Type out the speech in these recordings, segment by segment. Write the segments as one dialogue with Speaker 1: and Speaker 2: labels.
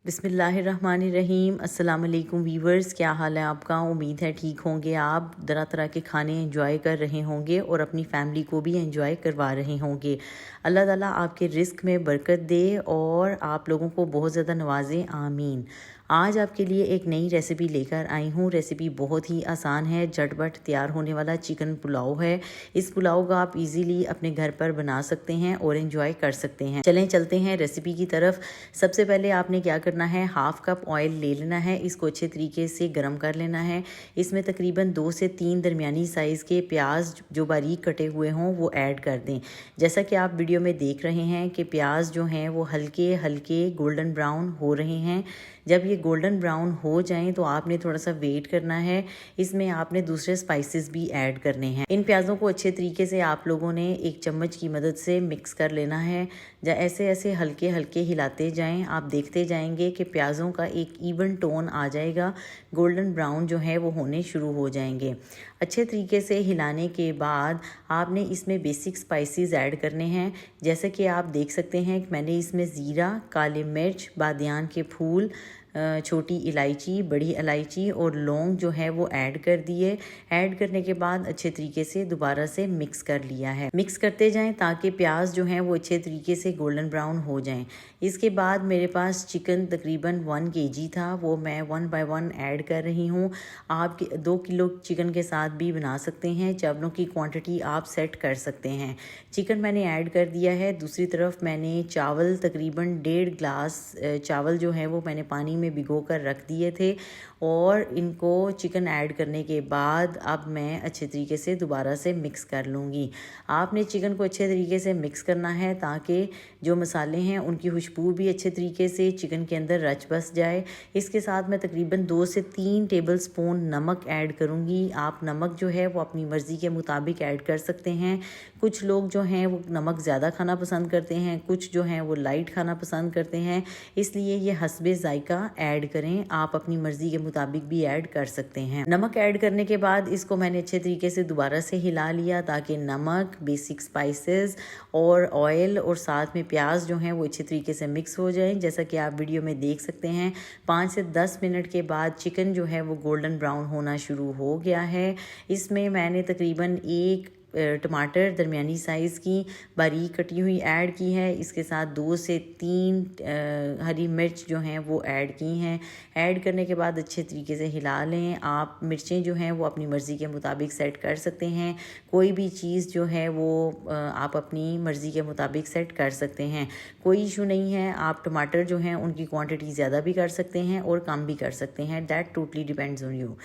Speaker 1: बिस्मिल्लाहिर्रहमानिर्रहीम। अस्सलाम वालेकुम वीवर्स, क्या हाल है आपका। उम्मीद है ठीक होंगे। आप तरह तरह के खाने एंजॉय कर रहे होंगे और अपनी फैमिली को भी एंजॉय करवा रहे होंगे। अल्लाह ताला आपके रिस्क में बरकत दे और आप लोगों को बहुत ज़्यादा नवाजे, आमीन। आज आपके लिए एक नई रेसिपी लेकर आई हूँ। रेसिपी बहुत ही आसान है, झटपट तैयार होने वाला चिकन पुलाव है। इस पुलाव का आप इजीली अपने घर पर बना सकते हैं और एंजॉय कर सकते हैं। चलें चलते हैं रेसिपी की तरफ। सबसे पहले आपने क्या करना है, हाफ कप ऑयल ले लेना है। इसको अच्छे तरीके से गर्म कर लेना है। इसमें तकरीबन 2 से 3 दरमियानी साइज़ के प्याज जो बारीक कटे हुए हों वो ऐड कर दें। जैसा कि आप वीडियो में देख रहे हैं कि प्याज जो हैं वो हल्के हल्के गोल्डन ब्राउन हो रहे हैं। जब ये गोल्डन ब्राउन हो जाएं तो आपने थोड़ा सा वेट करना है। इसमें आपने दूसरे स्पाइसेस भी ऐड करने हैं। इन प्याज़ों को अच्छे तरीके से आप लोगों ने एक चम्मच की मदद से मिक्स कर लेना है। ऐसे ऐसे हल्के हल्के हिलाते जाएं, आप देखते जाएंगे कि प्याज़ों का एक इवन टोन आ जाएगा। गोल्डन ब्राउन जो है वो होने शुरू हो जाएंगे। अच्छे तरीके से हिलाने के बाद आपने इसमें बेसिक स्पाइसेस ऐड करने हैं। जैसे कि आप देख सकते हैं कि मैंने इसमें ज़ीरा, काली मिर्च, बादियान के फूल, छोटी इलायची, बड़ी इलायची और लौंग जो है वो ऐड कर दिए। ऐड करने के बाद अच्छे तरीके से दोबारा से मिक्स कर लिया है। मिक्स करते जाएं ताकि प्याज जो है वो अच्छे तरीके से गोल्डन ब्राउन हो जाएं। इसके बाद मेरे पास चिकन तकरीबन 1 kg था, वो मैं 1 by 1 ऐड कर रही हूँ। आप 2 किलो चिकन के साथ भी बना सकते हैं। चावलों की क्वांटिटी आप सेट कर सकते हैं। चिकन मैंने ऐड कर दिया है। दूसरी तरफ मैंने चावल तकरीबन 1.5 गिलास चावल जो है वो मैंने पानी में भिगो कर रख दिए थे और इनको चिकन ऐड करने के बाद अब मैं अच्छे तरीके से दोबारा से मिक्स कर लूँगी। आपने चिकन को अच्छे तरीके से मिक्स करना है ताकि जो मसाले हैं उनकी खुशबू भी अच्छे तरीके से चिकन के अंदर रच बस जाए। इसके साथ मैं तकरीबन 2 से 3 टेबल स्पून नमक ऐड करूँगी। आप नमक जो है वो अपनी मर्ज़ी के मुताबिक ऐड कर सकते हैं। कुछ लोग जो हैं वो नमक ज़्यादा खाना पसंद करते हैं, कुछ जो हैं वो लाइट खाना पसंद करते हैं, इसलिए ये हस्बे ज़ायका ऐड करें। आप अपनी मर्ज़ी के मुताबिक भी ऐड कर सकते हैं। नमक ऐड करने के बाद इसको मैंने अच्छे तरीके से दोबारा से हिला लिया ताकि नमक, बेसिक स्पाइसेस और ऑयल और साथ में प्याज जो हैं वो अच्छे तरीके से मिक्स हो जाएं। जैसा कि आप वीडियो में देख सकते हैं 5 से 10 मिनट के बाद चिकन जो है वो गोल्डन ब्राउन होना शुरू हो गया है। इसमें मैंने तकरीबन 1 टमाटर दरमियानी साइज़ की बारीक कटी हुई ऐड की है। इसके साथ 2 से 3 हरी मिर्च जो हैं वो ऐड की हैं। ऐड करने के बाद अच्छे तरीके से हिला लें। आप मिर्चें जो हैं वो अपनी मर्ज़ी के मुताबिक सेट कर सकते हैं। कोई भी चीज़ जो है वो आप अपनी मर्ज़ी के मुताबिक सेट कर सकते हैं, कोई इशू नहीं है। आप टमाटर जो हैं उनकी क्वांटिटी ज़्यादा भी कर सकते हैं और कम भी कर सकते हैं, that totally depends on you.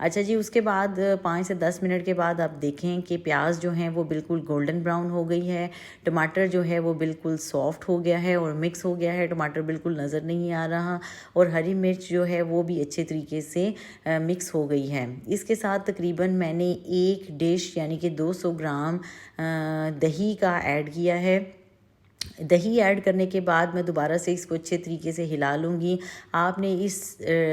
Speaker 1: अच्छा जी, उसके बाद 5 से 10 मिनट के बाद आप देखें कि प्याज जो हैं वो बिल्कुल गोल्डन ब्राउन हो गई है। टमाटर जो है वो बिल्कुल सॉफ्ट हो गया है और मिक्स हो गया है। टमाटर बिल्कुल नज़र नहीं आ रहा और हरी मिर्च जो है वो भी अच्छे तरीके से मिक्स हो गई है। इसके साथ तकरीबन मैंने 1 डिश यानी कि 200 ग्राम दही का ऐड किया है। दही ऐड करने के बाद मैं दोबारा से इसको अच्छे तरीके से हिला लूँगी। आपने इस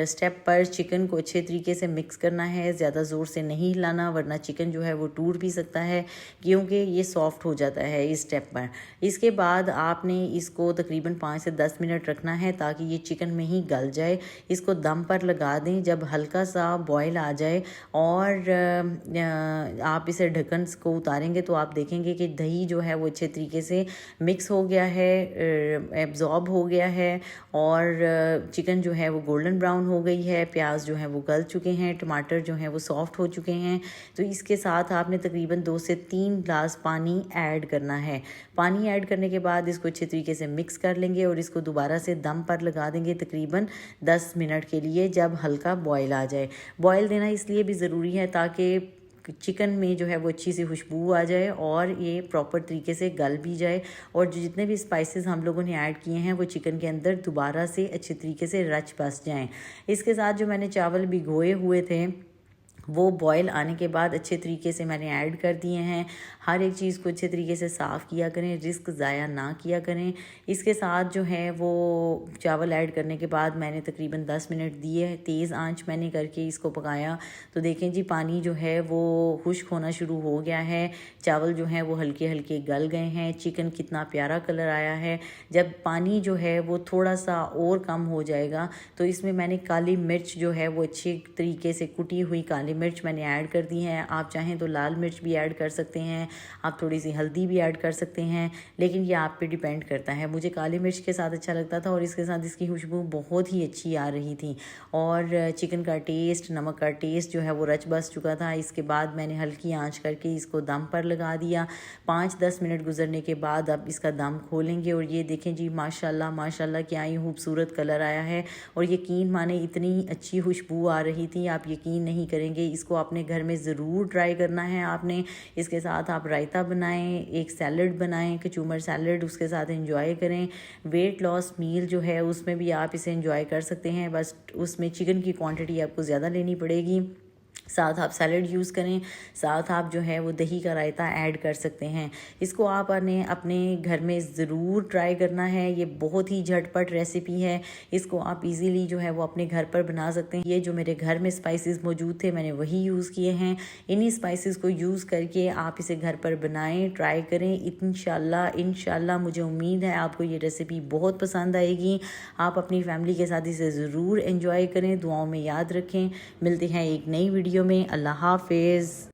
Speaker 1: स्टेप पर चिकन को अच्छे तरीके से मिक्स करना है, ज़्यादा ज़ोर से नहीं हिलाना वरना चिकन जो है वो टूट भी सकता है क्योंकि ये सॉफ्ट हो जाता है इस स्टेप पर। इसके बाद आपने इसको तकरीबन 5 से 10 मिनट रखना है ताकि ये चिकन में ही गल जाए। इसको दम पर लगा दें। जब हल्का सा बॉयल आ जाए और आप इसे ढक्कन को उतारेंगे तो आप देखेंगे कि दही जो है वो अच्छे तरीके से मिक्स हो गया है, एब्जॉर्ब हो गया है और चिकन जो है वो गोल्डन ब्राउन हो गई है। प्याज जो है वो गल चुके हैं, टमाटर जो है वो सॉफ्ट हो चुके हैं। तो इसके साथ आपने तकरीबन 2 से 3 ग्लास पानी ऐड करना है। पानी ऐड करने के बाद इसको अच्छे तरीके से मिक्स कर लेंगे और इसको दोबारा से दम पर लगा देंगे तकरीबन 10 मिनट के लिए, जब हल्का बॉयल आ जाए। बॉयल देना इसलिए भी ज़रूरी है ताकि चिकन में जो है वो अच्छी सी खुशबू आ जाए और ये प्रॉपर तरीके से गल भी जाए और जो जितने भी स्पाइसेस हम लोगों ने ऐड किए हैं वो चिकन के अंदर दोबारा से अच्छे तरीके से रच बस जाएं। इसके साथ जो मैंने चावल भिगोए हुए थे वो बॉयल आने के बाद अच्छे तरीके से मैंने ऐड कर दिए हैं। हर एक चीज़ को अच्छे तरीके से साफ़ किया करें, रिस्क ज़ाया ना किया करें। इसके साथ जो है वो चावल ऐड करने के बाद मैंने तकरीबन 10 मिनट दिए, तेज़ आंच मैंने करके इसको पकाया। तो देखें जी पानी जो है वो खुश्क होना शुरू हो गया है, चावल जो हैं वो हल्के हल्के गल गए हैं, चिकन कितना प्यारा कलर आया है। जब पानी जो है वो थोड़ा सा और कम हो जाएगा तो इसमें मैंने काली मिर्च जो है वो अच्छे तरीके से कुटी हुई काली मिर्च मैंने ऐड कर दी है। आप चाहें तो लाल मिर्च भी ऐड कर सकते हैं, आप थोड़ी सी हल्दी भी ऐड कर सकते हैं, लेकिन ये आप पे डिपेंड करता है। मुझे काली मिर्च के साथ अच्छा लगता था और इसके साथ इसकी खुशबू बहुत ही अच्छी आ रही थी और चिकन का टेस्ट, नमक का टेस्ट जो है वो रच बस चुका था। इसके बाद मैंने हल्की आंच करके इसको दम पर लगा दिया। 5-10 मिनट गुजरने के बाद अब इसका दम खोलेंगे और ये देखें जी माशाल्लाह माशाल्लाह क्या ही खूबसूरत कलर आया है और यकीन माने इतनी अच्छी खुशबू आ रही थी, आप यकीन नहीं करेंगे। इसको अपने घर में ज़रूर ट्राई करना है आपने। इसके साथ आप रायता बनाएं, एक सैलड बनाएं, कचूमर सैलड, उसके साथ एंजॉय करें। वेट लॉस मील जो है उसमें भी आप इसे एंजॉय कर सकते हैं, बस उसमें चिकन की क्वांटिटी आपको ज़्यादा लेनी पड़ेगी। साथ आप सैलड यूज़ करें, साथ आप जो है वो दही का रायता ऐड कर सकते हैं। इसको आप अपने घर में ज़रूर ट्राई करना है। ये बहुत ही झटपट रेसिपी है, इसको आप इजीली जो है वो अपने घर पर बना सकते हैं। ये जो मेरे घर में स्पाइसेस मौजूद थे मैंने वही यूज़ किए हैं। इन्हीं स्पाइसेस को यूज़ करके आप इसे घर पर बनाएं, ट्राई करें। इंशाल्लाह मुझे उम्मीद है आपको ये रेसिपी बहुत पसंद आएगी। आप अपनी फैमिली के साथ इसे ज़रूर एंजॉय करें, दुआओं में याद रखें। मिलते हैं एक नई वीडियो में। अल्लाह हाफिज़।